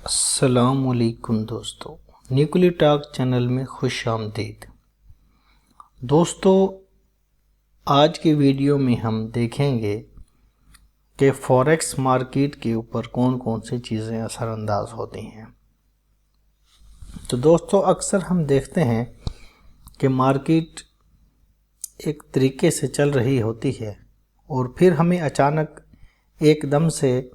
अस्सलामुअलैकुम दोस्तों, nuclei talk channel में खुश आमदीद। दोस्तों, आज की वीडियो में हम देखेंगे कि फॉरेक्स मार्केट के ऊपर कौन कौन सी चीज़ें असरअंदाज होती हैं। तो दोस्तों, अक्सर हम देखते हैं कि मार्केट एक तरीके से चल रही होती है और फिर हमें अचानक एकदम से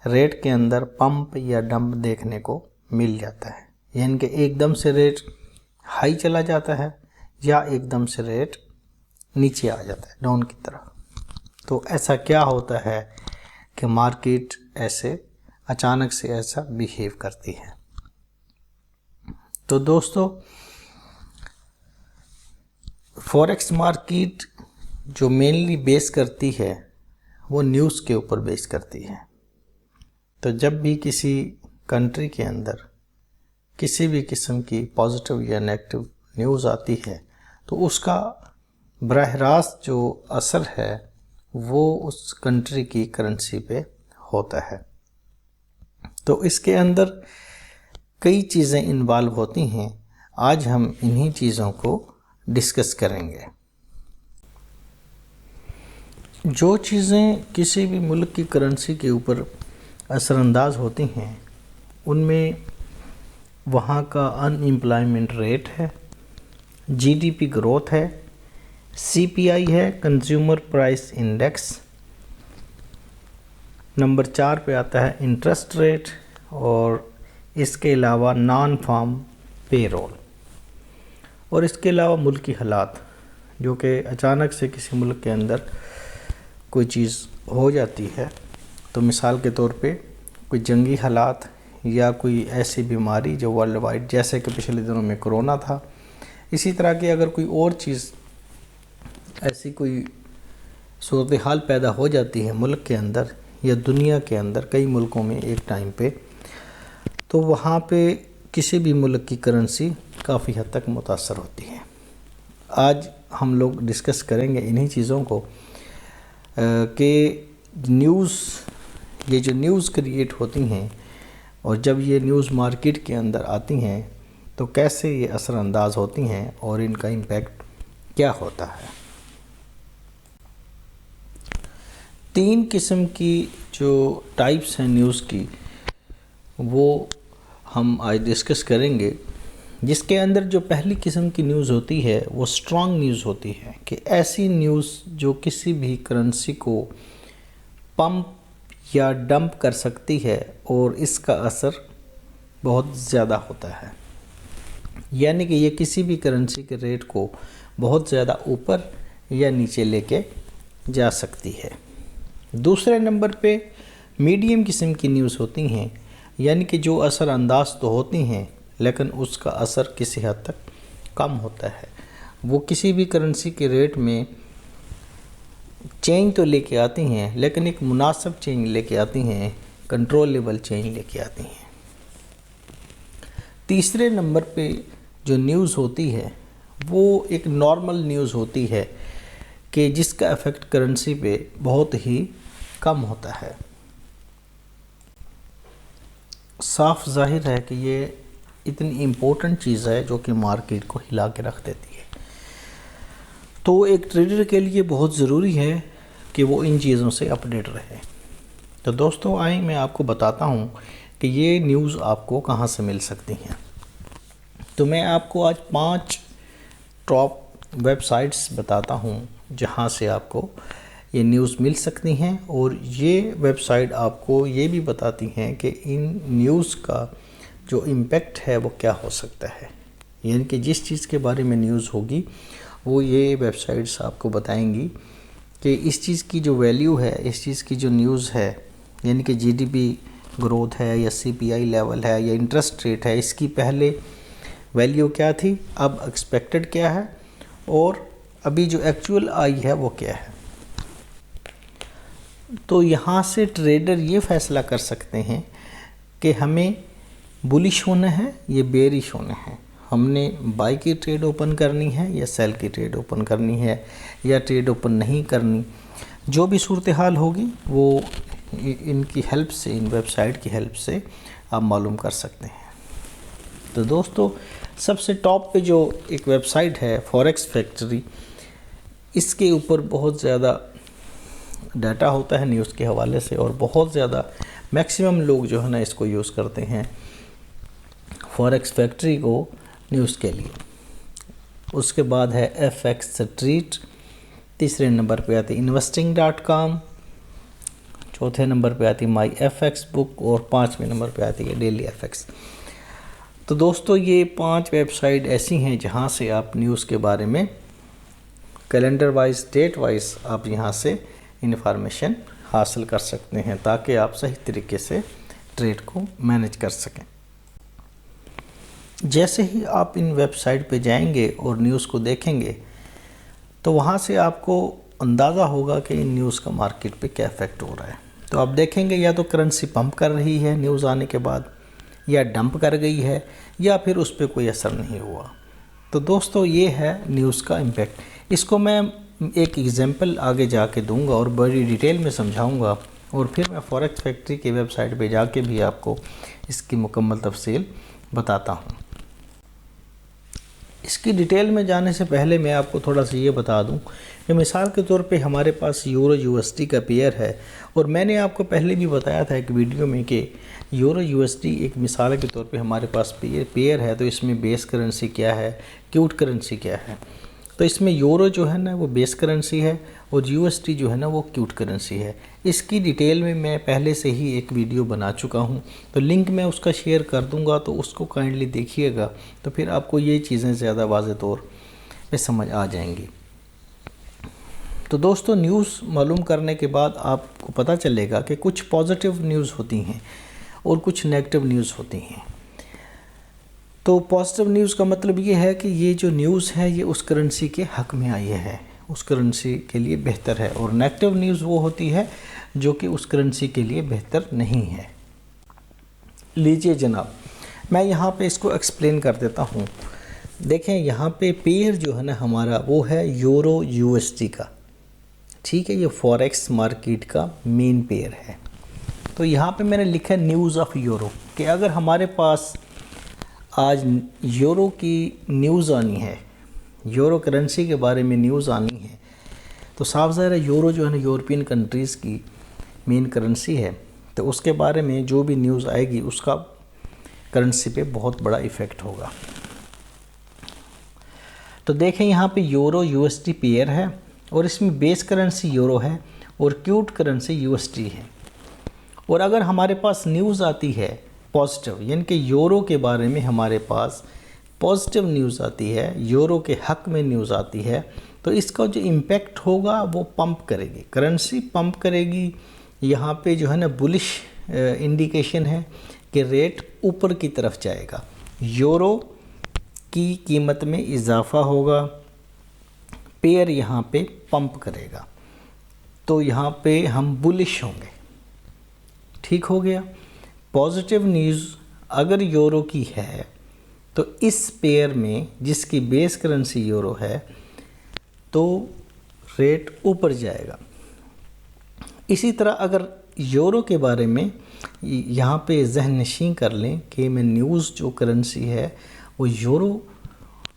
रेट के अंदर पंप या डंप देखने को मिल जाता है, यानी कि एकदम से रेट हाई चला जाता है या एकदम से रेट नीचे आ जाता है डाउन की तरफ। तो ऐसा क्या होता है कि मार्केट ऐसे अचानक से ऐसा बिहेव करती है। तो दोस्तों, फॉरेक्स मार्केट जो मेनली बेस करती है वो न्यूज़ के ऊपर बेस करती है। तो जब भी किसी कंट्री के अंदर किसी भी किस्म की पॉजिटिव या नेगेटिव न्यूज़ आती है तो उसका बराह रास्त जो असर है वो उस कंट्री की करेंसी पे होता है। तो इसके अंदर कई चीज़ें इन्वॉल्व होती हैं। आज हम इन्हीं चीज़ों को डिस्कस करेंगे। जो चीज़ें किसी भी मुल्क की करेंसी के ऊपर असरअंदाज होती हैं उनमें वहाँ का अनएम्प्लॉयमेंट रेट है, जीडीपी ग्रोथ है, सीपीआई है, कंज्यूमर प्राइस इंडेक्स। नंबर 4 पे आता है इंटरेस्ट रेट और इसके अलावा नॉन फार्म पेरोल। और इसके अलावा मुल्की हालात, जो कि अचानक से किसी मुल्क के अंदर कोई चीज़ हो जाती है, तो मिसाल के तौर पे कोई जंगी हालात या कोई ऐसी बीमारी जो वर्ल्ड वाइड, जैसे कि पिछले दिनों में कोरोना था, इसी तरह की अगर कोई और चीज़ ऐसी कोई सूरत हाल पैदा हो जाती है मुल्क के अंदर या दुनिया के अंदर कई मुल्कों में एक टाइम पे, तो वहाँ पे किसी भी मुल्क की करेंसी काफ़ी हद तक मुतासर होती है। आज हम लोग डिस्कस करेंगे इन्हीं चीज़ों को कि ये जो न्यूज़ क्रिएट होती हैं और जब ये न्यूज़ मार्केट के अंदर आती हैं तो कैसे ये असरअंदाज होती हैं और इनका इम्पैक्ट क्या होता है। 3 किस्म की जो टाइप्स हैं न्यूज़ की वो हम आज डिस्कस करेंगे। जिसके अंदर जो पहली किस्म की न्यूज़ होती है वो स्ट्रॉन्ग न्यूज़ होती है, कि ऐसी न्यूज़ जो किसी भी करेंसी को पंप या डंप कर सकती है और इसका असर बहुत ज़्यादा होता है, यानी कि ये किसी भी करेंसी के रेट को बहुत ज़्यादा ऊपर या नीचे लेके जा सकती है। दूसरे नंबर पे मीडियम किस्म की न्यूज़ होती हैं, यानी कि जो असरअंदाज तो होती हैं लेकिन उसका असर किसी हद तक कम होता है। वो किसी भी करेंसी के रेट में चेंज तो लेके आती हैं लेकिन एक मुनासिब चेंज लेके आती हैं, कंट्रोलेबल चेंज लेके आती हैं। तीसरे नंबर पे जो न्यूज़ होती है वो एक नॉर्मल न्यूज़ होती है कि जिसका इफ़ेक्ट करेंसी पे बहुत ही कम होता है। साफ जाहिर है कि ये इतनी इम्पोर्टेंट चीज़ है जो कि मार्केट को हिला के रख देती है। तो एक ट्रेडर के लिए बहुत ज़रूरी है कि वो इन चीज़ों से अपडेट रहे। तो दोस्तों, आइए मैं आपको बताता हूँ कि ये न्यूज़ आपको कहाँ से मिल सकती हैं। तो मैं आपको आज 5 टॉप वेबसाइट्स बताता हूँ जहाँ से आपको ये न्यूज़ मिल सकती हैं, और ये वेबसाइट आपको ये भी बताती हैं कि इन न्यूज़ का जो इम्पेक्ट है वो क्या हो सकता है। यानी कि जिस चीज़ के बारे में न्यूज़ होगी वो ये वेबसाइट्स आपको बताएंगी कि इस चीज़ की जो वैल्यू है, इस चीज़ की जो न्यूज़ है, यानी कि जीडीपी ग्रोथ है या सीपीआई लेवल है या इंटरेस्ट रेट है, इसकी पहले वैल्यू क्या थी, अब एक्सपेक्टेड क्या है और अभी जो एक्चुअल आई है वो क्या है। तो यहाँ से ट्रेडर ये फ़ैसला कर सकते हैं कि हमें बुलिश होना है या बेरिश होना है, हमने बाई की ट्रेड ओपन करनी है या सेल की ट्रेड ओपन करनी है या ट्रेड ओपन नहीं करनी। जो भी सूरत हाल होगी वो इनकी हेल्प से, इन वेबसाइट की हेल्प से आप मालूम कर सकते हैं। तो दोस्तों, सबसे टॉप पे जो एक वेबसाइट है फॉरेक्स फैक्ट्री, इसके ऊपर बहुत ज़्यादा डाटा होता है न्यूज़ के हवाले से, और बहुत ज़्यादा मैक्सिमम लोग जो है ना इसको यूज़ करते हैं फॉरेक्स फैक्ट्री को न्यूज़ के लिए। उसके बाद है FX स्ट्रीट, तीसरे नंबर पे आती investing.com, चौथे नंबर पे आती माई FX बुक, और 5वें नंबर पे आती है डेली FX। तो दोस्तों, ये 5 वेबसाइट ऐसी हैं जहाँ से आप न्यूज़ के बारे में कैलेंडर वाइज, डेट वाइज आप यहाँ से इन्फॉर्मेशन हासिल कर सकते हैं, ताकि आप सही तरीके से ट्रेड को मैनेज कर सकें। जैसे ही आप इन वेबसाइट पे जाएंगे और न्यूज़ को देखेंगे, तो वहाँ से आपको अंदाज़ा होगा कि इन न्यूज़ का मार्केट पे क्या इफ़ेक्ट हो रहा है। तो आप देखेंगे या तो करेंसी पंप कर रही है न्यूज़ आने के बाद, या डंप कर गई है, या फिर उस पर कोई असर नहीं हुआ। तो दोस्तों, ये है न्यूज़ का इम्पेक्ट। इसको मैं एक एग्जांपल आगे जाके दूंगा और बड़ी डिटेल में समझाऊंगा, और फिर मैं फॉरेक्स फैक्ट्री की वेबसाइट पे जाके भी आपको इसकी मुकम्मल तफसील बताता हूँ। इसकी डिटेल में जाने से पहले मैं आपको थोड़ा सा ये बता दूं कि मिसाल के तौर पे हमारे पास यूरो USD का पेयर है, और मैंने आपको पहले भी बताया था एक वीडियो में कि यूरो USD एक मिसाल के तौर पे हमारे पास पेयर है। तो इसमें बेस करेंसी क्या है, क्यूट करेंसी क्या है। तो इसमें यूरो जो है ना वो बेस करेंसी है, और USD जो है ना वो क्यूट करेंसी है। इसकी डिटेल में मैं पहले से ही एक वीडियो बना चुका हूँ, तो लिंक मैं उसका शेयर कर दूँगा, तो उसको काइंडली देखिएगा, तो फिर आपको ये चीज़ें ज़्यादा वाज़ेह तौर पे समझ आ जाएंगी। तो दोस्तों, न्यूज़ मालूम करने के बाद आपको पता चलेगा कि कुछ पॉजिटिव न्यूज़ होती हैं और कुछ नेगेटिव न्यूज़ होती हैं। तो पॉजिटिव न्यूज़ का मतलब ये है कि ये जो न्यूज़ है ये उस करेंसी के हक़ में आई है, उस करेंसी के लिए बेहतर है, और नेगेटिव न्यूज़ वो होती है जो कि उस करेंसी के लिए बेहतर नहीं है। लीजिए जनाब, मैं यहाँ पे इसको एक्सप्लेन कर देता हूँ। देखें, यहाँ पे पेयर जो है ना हमारा वो है यूरो USD का, ठीक है। ये फॉरेक्स मार्केट का मेन पेयर है। तो यहाँ पे मैंने लिखा है न्यूज़ ऑफ यूरो, कि अगर हमारे पास आज यूरो की न्यूज़ आनी है, यूरो करेंसी के बारे में न्यूज़ आनी है, तो साफ ज़ाहिर है यूरो जो है ना यूरोपियन कंट्रीज़ की मेन करेंसी है। तो उसके बारे में जो भी न्यूज़ आएगी उसका करेंसी पे बहुत बड़ा इफ़ेक्ट होगा। तो देखें, यहाँ पे यूरो USD पेयर है, और इसमें बेस करेंसी यूरो है और क्यूट करेंसी USD है। और अगर हमारे पास न्यूज़ आती है पॉजिटिव, यानी कि यूरो के बारे में हमारे पास पॉजिटिव न्यूज़ आती है, यूरो के हक़ में न्यूज़ आती है, तो इसका जो इम्पेक्ट होगा वो पंप करेगी, करेंसी पंप करेगी। यहाँ पे जो है ना बुलिश इंडिकेशन है कि रेट ऊपर की तरफ जाएगा, यूरो की कीमत में इजाफ़ा होगा, पेयर यहाँ पे पंप करेगा, तो यहाँ पे हम बुलिश होंगे। ठीक हो गया। पॉजिटिव न्यूज़ अगर यूरो की है तो इस पेयर में जिसकी बेस करेंसी यूरो है तो रेट ऊपर जाएगा। इसी तरह अगर यूरो के बारे में यहाँ पे जहन नशीं कर लें कि मैं न्यूज़ जो करेंसी है वो यूरो,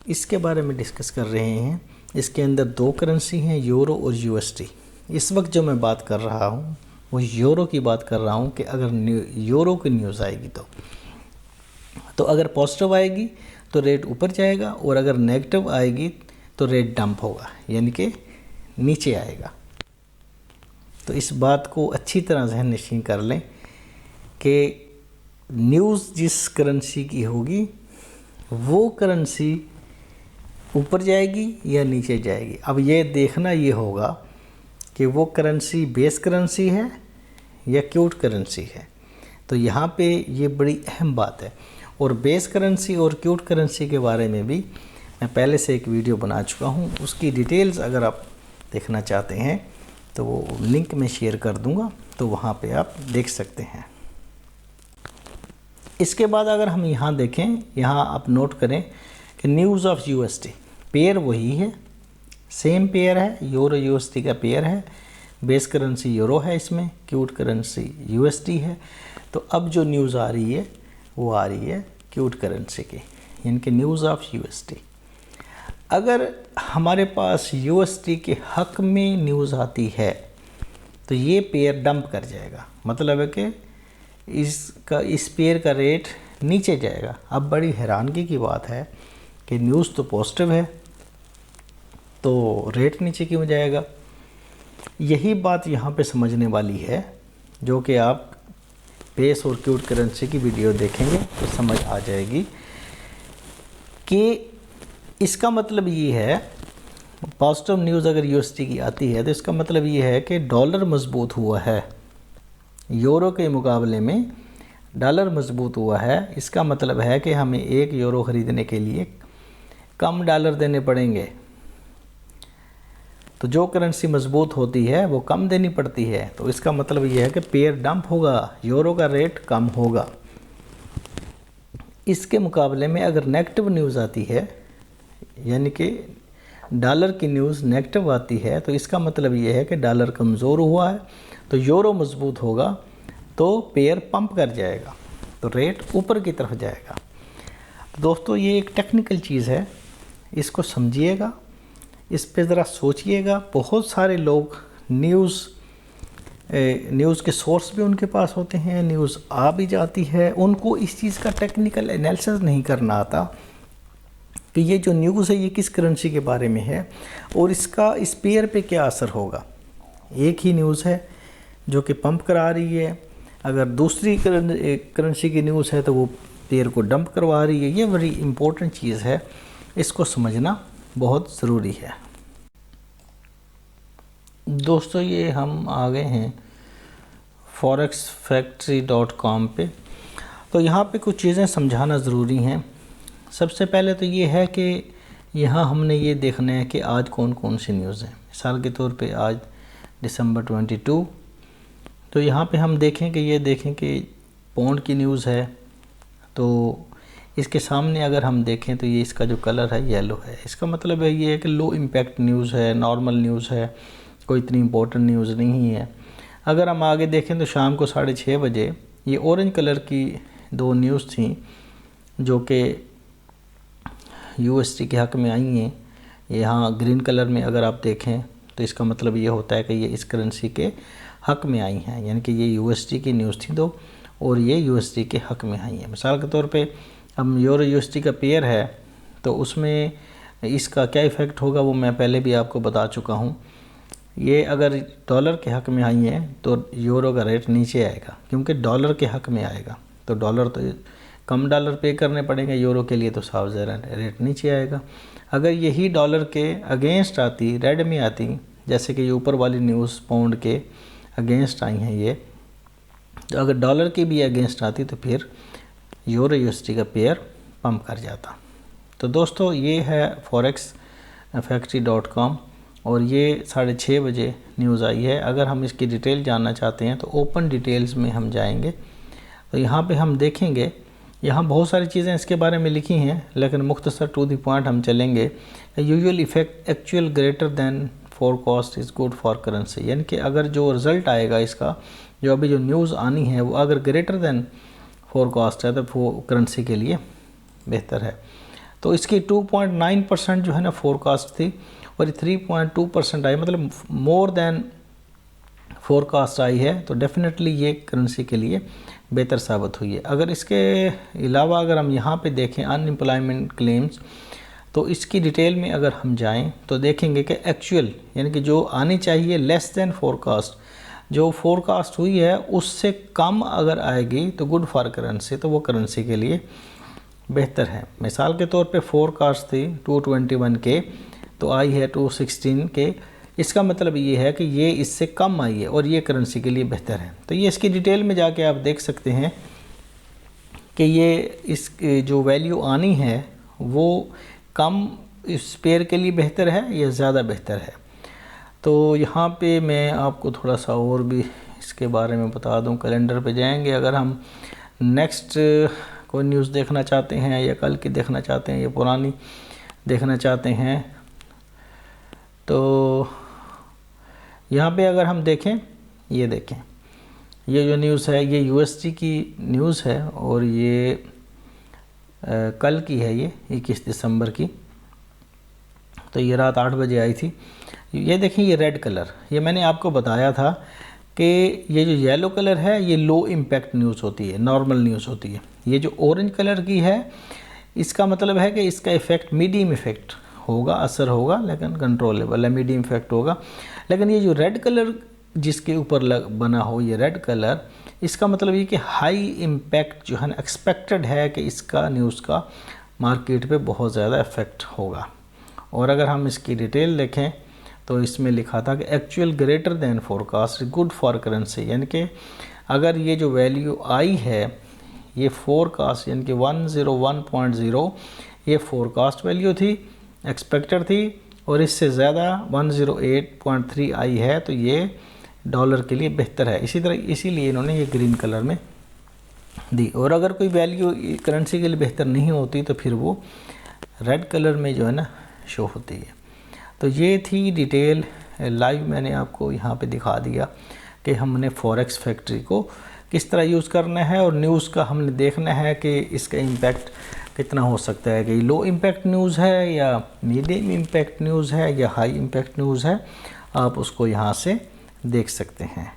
इसके बारे में डिस्कस कर रहे हैं। इसके अंदर 2 करेंसी हैं, यूरो और USD। इस वक्त जो मैं बात कर रहा हूँ वो यूरो की बात कर रहा हूँ कि अगर यूरो की न्यूज़ आएगी तो अगर पॉजिटिव आएगी तो रेट ऊपर जाएगा, और अगर नेगेटिव आएगी तो रेट डंप होगा, यानी कि नीचे आएगा। तो इस बात को अच्छी तरह जहन नशीं कर लें कि न्यूज़ जिस करेंसी की होगी वो करेंसी ऊपर जाएगी या नीचे जाएगी। अब ये देखना ये होगा कि वो करेंसी बेस करेंसी है या क्यूट करेंसी है। तो यहाँ पे ये बड़ी अहम बात है। और बेस करेंसी और क्यूट करेंसी के बारे में भी मैं पहले से एक वीडियो बना चुका हूँ, उसकी डिटेल्स अगर आप देखना चाहते हैं तो वो लिंक मैं शेयर कर दूँगा, तो वहाँ पे आप देख सकते हैं। इसके बाद अगर हम यहाँ देखें, यहाँ आप नोट करें कि न्यूज़ ऑफ USD पेयर वही है, सेम पेयर है, यूरो USD का पेयर है, बेस करेंसी यूरो है, इसमें क्यूट करेंसी USD है। तो अब जो न्यूज़ आ रही है वो आ रही है क्यूट करेंसी की, यानी कि न्यूज़ ऑफ यूएसडी। अगर हमारे पास यूएसडी के हक में न्यूज़ आती है तो ये पेयर डंप कर जाएगा, मतलब है कि इस पेयर का रेट नीचे जाएगा। अब बड़ी हैरानगी की बात है कि न्यूज़ तो पॉजिटिव है तो रेट नीचे क्यों जाएगा। यही बात यहाँ पे समझने वाली है, जो कि आप पेस और क्यूट करेंसी की वीडियो देखेंगे तो समझ आ जाएगी कि इसका मतलब ये है, पॉजिटिव न्यूज़ अगर यूएसडी की आती है तो इसका मतलब ये है कि डॉलर मजबूत हुआ है, यूरो के मुकाबले में डॉलर मजबूत हुआ है। इसका मतलब है कि हमें 1 यूरो ख़रीदने के लिए कम डॉलर देने पड़ेंगे। तो जो करेंसी मजबूत होती है वो कम देनी पड़ती है, तो इसका मतलब ये है कि पेयर डंप होगा, यूरो का रेट कम होगा। इसके मुकाबले में अगर नेगेटिव न्यूज़ आती है, यानी कि डॉलर की न्यूज़ नेगेटिव आती है, तो इसका मतलब ये है कि डॉलर कमज़ोर हुआ है, तो यूरो मजबूत होगा, तो पेयर पंप कर जाएगा, तो रेट ऊपर की तरफ जाएगा। तो दोस्तों ये एक टेक्निकल चीज़ है, इसको समझिएगा, इस पे ज़रा सोचिएगा। बहुत सारे लोग न्यूज़ के सोर्स भी उनके पास होते हैं, न्यूज़ आ भी जाती है, उनको इस चीज़ का टेक्निकल एनालिसिस नहीं करना आता कि ये जो न्यूज़ है ये किस करेंसी के बारे में है और इसका इस पेयर पे क्या असर होगा। एक ही न्यूज़ है जो कि पंप करा रही है, अगर दूसरी करेंसी की न्यूज़ है तो वो पेयर को डंप करवा रही है। ये बड़ी इम्पोर्टेंट चीज़ है, इसको समझना बहुत ज़रूरी है। दोस्तों ये हम आ गए हैं forexfactory.com पे, तो यहाँ पे कुछ चीज़ें समझाना ज़रूरी हैं। सबसे पहले तो ये है कि यहाँ हमने ये देखना है कि आज कौन कौन सी न्यूज़ हैं। मिसाल के तौर पे आज दिसंबर 22, तो यहाँ पे हम देखें कि पौंड की न्यूज़ है, तो इसके सामने अगर हम देखें तो ये इसका जो कलर है येलो है। इसका मतलब है ये है कि लो इम्पैक्ट न्यूज़ है, नॉर्मल न्यूज़ है, कोई इतनी इम्पोर्टेंट न्यूज़ नहीं है। अगर हम आगे देखें तो शाम को 6:30 बजे ये ऑरेंज कलर की 2 न्यूज़ थी जो कि यूएसडी के हक़ में आई हैं। यहाँ ग्रीन कलर में अगर आप देखें तो इसका मतलब ये होता है कि ये इस करेंसी के हक़ में आई हैं, यानी कि ये यूएसडी की न्यूज़ थी 2 और ये यूएसडी के हक़ में आई हैं। मिसाल के तौर पे अब यूरो यूएसडी का पेयर है तो उसमें इसका क्या इफ़ेक्ट होगा वो मैं पहले भी आपको बता चुका हूँ। ये अगर डॉलर के हक़ में आई है तो यूरो का रेट नीचे आएगा, क्योंकि डॉलर के हक़ में आएगा तो डॉलर तो कम डॉलर पे करने पड़ेंगे यूरो के लिए, तो साफ ज़रा रेट नीचे आएगा। अगर यही डॉलर के अगेंस्ट आती, रेड में आती, जैसे कि ये ऊपर वाली न्यूज़ पाउंड के अगेंस्ट आई हैं ये, तो अगर डॉलर के भी अगेंस्ट आती तो फिर यूरो यूएसडी का पेयर पंप कर जाता। तो दोस्तों ये है forexfactory.com और ये 6:30 बजे न्यूज़ आई है। अगर हम इसकी डिटेल जानना चाहते हैं तो ओपन डिटेल्स में हम जाएंगे, तो यहाँ पे हम देखेंगे, यहाँ बहुत सारी चीज़ें इसके बारे में लिखी हैं, लेकिन मुख्तसर टू द पॉइंट हम चलेंगे। Usual effect actual greater than forecast is good for currency, यानी कि अगर जो रिज़ल्ट आएगा इसका, जो अभी जो न्यूज़ आनी है वो अगर ग्रेटर दैन फोरकास्ट है तो वो करेंसी के लिए बेहतर है। तो इसकी 2.9% जो है ना फोरकास्ट थी और 3.2% आई, मतलब मोर देन फोरकास्ट आई है, तो डेफिनेटली ये करेंसी के लिए बेहतर साबित हुई है। अगर इसके अलावा अगर हम यहाँ पे देखें अनएम्प्लॉयमेंट क्लेम्स, तो इसकी डिटेल में अगर हम जाएं तो देखेंगे कि एक्चुअल यानी कि जो आनी चाहिए लेस देन फोरकास्ट, जो फोरकास्ट हुई है उससे कम अगर आएगी तो गुड फॉर करेंसी, तो वो करेंसी के लिए बेहतर है। मिसाल के तौर पे फोरकास्ट थी 221 के, तो आई है 216 के, इसका मतलब ये है कि ये इससे कम आई है और ये करेंसी के लिए बेहतर है। तो ये इसकी डिटेल में जाके आप देख सकते हैं कि ये इस जो वैल्यू आनी है वो कम इस पेयर के लिए बेहतर है या ज़्यादा बेहतर है। तो यहाँ पे मैं आपको थोड़ा सा और भी इसके बारे में बता दूँ। कैलेंडर पे जाएंगे, अगर हम नेक्स्ट कोई न्यूज़ देखना चाहते हैं या कल की देखना चाहते हैं या पुरानी देखना चाहते हैं, तो यहाँ पे अगर हम देखें, ये देखें ये जो न्यूज़ है ये USD की न्यूज़ है और ये कल की है, ये 21 दिसंबर की। तो ये रात 8 बजे आई थी। ये देखें ये रेड कलर, ये मैंने आपको बताया था कि ये जो येलो कलर है ये लो इम्पैक्ट न्यूज़ होती है, नॉर्मल न्यूज़ होती है। ये जो ऑरेंज कलर की है इसका मतलब है कि इसका इफ़ेक्ट मीडियम इफ़ेक्ट होगा, असर होगा, लेकिन कंट्रोलेबल है, मीडियम इफ़ेक्ट होगा। लेकिन ये जो रेड कलर जिसके ऊपर बना हो, ये रेड कलर, इसका मतलब ये कि हाई इम्पैक्ट जो है ना, एक्सपेक्टेड है कि इसका न्यूज़ का मार्केट पे बहुत ज़्यादा इफ़ेक्ट होगा। और अगर हम इसकी डिटेल देखें तो इसमें लिखा था कि actual greater than forecast good for currency, यानी कि अगर ये जो वैल्यू आई है ये फोरकास्ट यानी कि 101.0 ये फोरकास्ट वैल्यू थी, एक्सपेक्टेड थी, और इससे ज़्यादा 108.3 आई है तो ये डॉलर के लिए बेहतर है। इसी तरह इसीलिए इन्होंने ये ग्रीन कलर में दी। और अगर कोई वैल्यू करेंसी के लिए बेहतर नहीं होती तो फिर वो रेड कलर में जो है ना शो होती है। तो ये थी डिटेल लाइव, मैंने आपको यहाँ पे दिखा दिया कि हमने फॉरेक्स फैक्ट्री को किस तरह यूज़ करना है और न्यूज़ का हमने देखना है कि इसका इम्पैक्ट कितना हो सकता है, कि लो इम्पैक्ट न्यूज़ है या मीडियम इम्पैक्ट न्यूज़ है या हाई इम्पैक्ट न्यूज़ है। आप उसको यहाँ से देख सकते हैं।